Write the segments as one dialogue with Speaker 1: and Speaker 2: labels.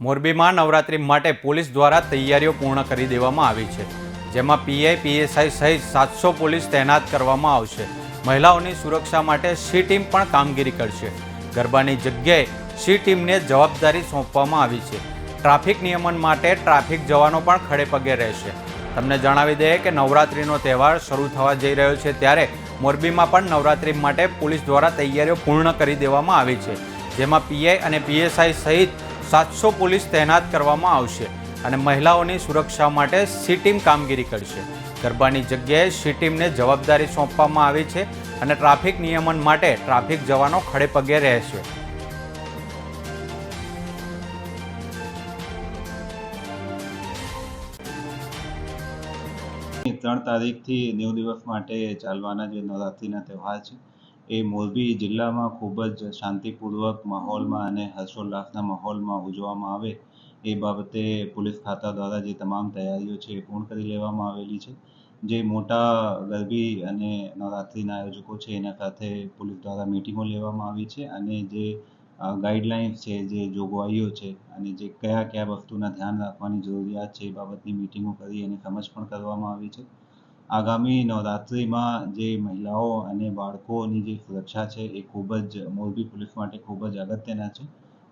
Speaker 1: મોરબીમાં નવરાત્રી માટે પોલીસ દ્વારા તૈયારીઓ પૂર્ણ કરી દેવામાં આવી છે, જેમાં પીઆઈ પીએસઆઈ સહિત 700 પોલીસ તૈનાત કરવામાં આવશે। મહિલાઓની સુરક્ષા માટે સી ટીમ પણ કામગીરી કરશે। ગરબાની જગ્યાએ સી ટીમને જવાબદારી સોંપવામાં આવી છે। ટ્રાફિક નિયમન માટે ટ્રાફિક જવાનો પણ ખડેપગે રહેશે। તમને જણાવી દઈએ કે નવરાત્રીનો તહેવાર શરૂ થવા જઈ રહ્યો છે, ત્યારે મોરબીમાં પણ નવરાત્રી માટે પોલીસ દ્વારા તૈયારીઓ પૂર્ણ કરી દેવામાં આવી છે, જેમાં પીઆઈ અને પીએસઆઈ સહિત 700 પોલીસ તૈનાત કરવામાં આવશે અને મહિલાઓની સુરક્ષા માટે સી ટીમ કામગીરી કરશે। ગરબાની જગ્યાએ સી ટીમને જવાબદારી સોંપવામાં આવી છે અને ટ્રાફિક નિયમન માટે ટ્રાફિક જવાનો ખડેપગે રહેશે।
Speaker 2: 3 તારીખથી 9 દિવસ માટે ચાલવાના જે નવરાત્રિના તહેવાર છે એ મોરબી જિલ્લામાં ખૂબ જ શાંતિપૂર્વક માહોલમાં અને હર્ષોલ્લાસના માહોલમાં ઉજવવામાં આવે એ બાબતે પોલીસ ખાતા દ્વારા જે તમામ તૈયારીઓ છે એ પૂર્ણ કરી લેવામાં આવેલી છે। જે મોટા ગરબી અને નવરાત્રિના આયોજકો છે એના સાથે પોલીસ દ્વારા મિટિંગો લેવામાં આવી છે અને જે ગાઈડલાઇન્સ છે, જે જોગવાઈઓ છે અને જે કયા વસ્તુના ધ્યાન રાખવાની જરૂરિયાત છે એ બાબતની મિટિંગો કરી અને સમજ પણ કરવામાં આવી છે। આગામી નવરાત્રિમાં જે મહિલાઓ અને બાળકોની જે સુરક્ષા છે એ ખૂબ જ મોરબી પોલીસ માટે ખૂબ જ અગત્યના છે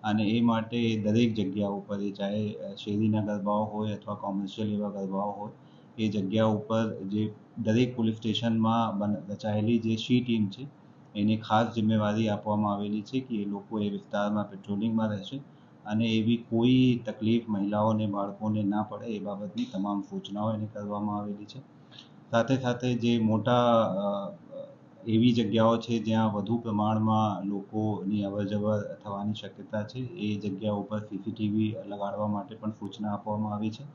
Speaker 2: અને એ માટે દરેક જગ્યા ઉપર, એ ચાહે શેરીના ગરબાઓ હોય અથવા કોમર્શિયલ એવા ગરબાઓ હોય, એ જગ્યા ઉપર જે દરેક પોલીસ સ્ટેશનમાં રચાયેલી જે સી ટીમ છે એની ખાસ જિમ્મેવારી આપવામાં આવેલી છે કે એ લોકો એ વિસ્તારમાં પેટ્રોલિંગમાં રહેશે અને એવી કોઈ તકલીફ મહિલાઓને બાળકોને ના પડે એ બાબતની તમામ સૂચનાઓ એને કરવામાં આવેલી છે। સાથે સાથે જે મોટા એવી જગ્યાઓ છે જ્યાં વધુ પ્રમાણમાં લોકોની અવરજવર થવાની શક્યતા છે એ જગ્યા ઉપર સીસીટીવી લગાડવા માટે પણ સૂચના આપવામાં આવી છે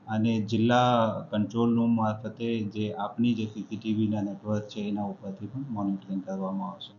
Speaker 2: અને જિલ્લા કંટ્રોલ રૂમ મારફતે જે આપની જે સીસીટીવીના નેટવર્ક છે એના ઉપરથી પણ મોનિટરિંગ કરવામાં આવશે।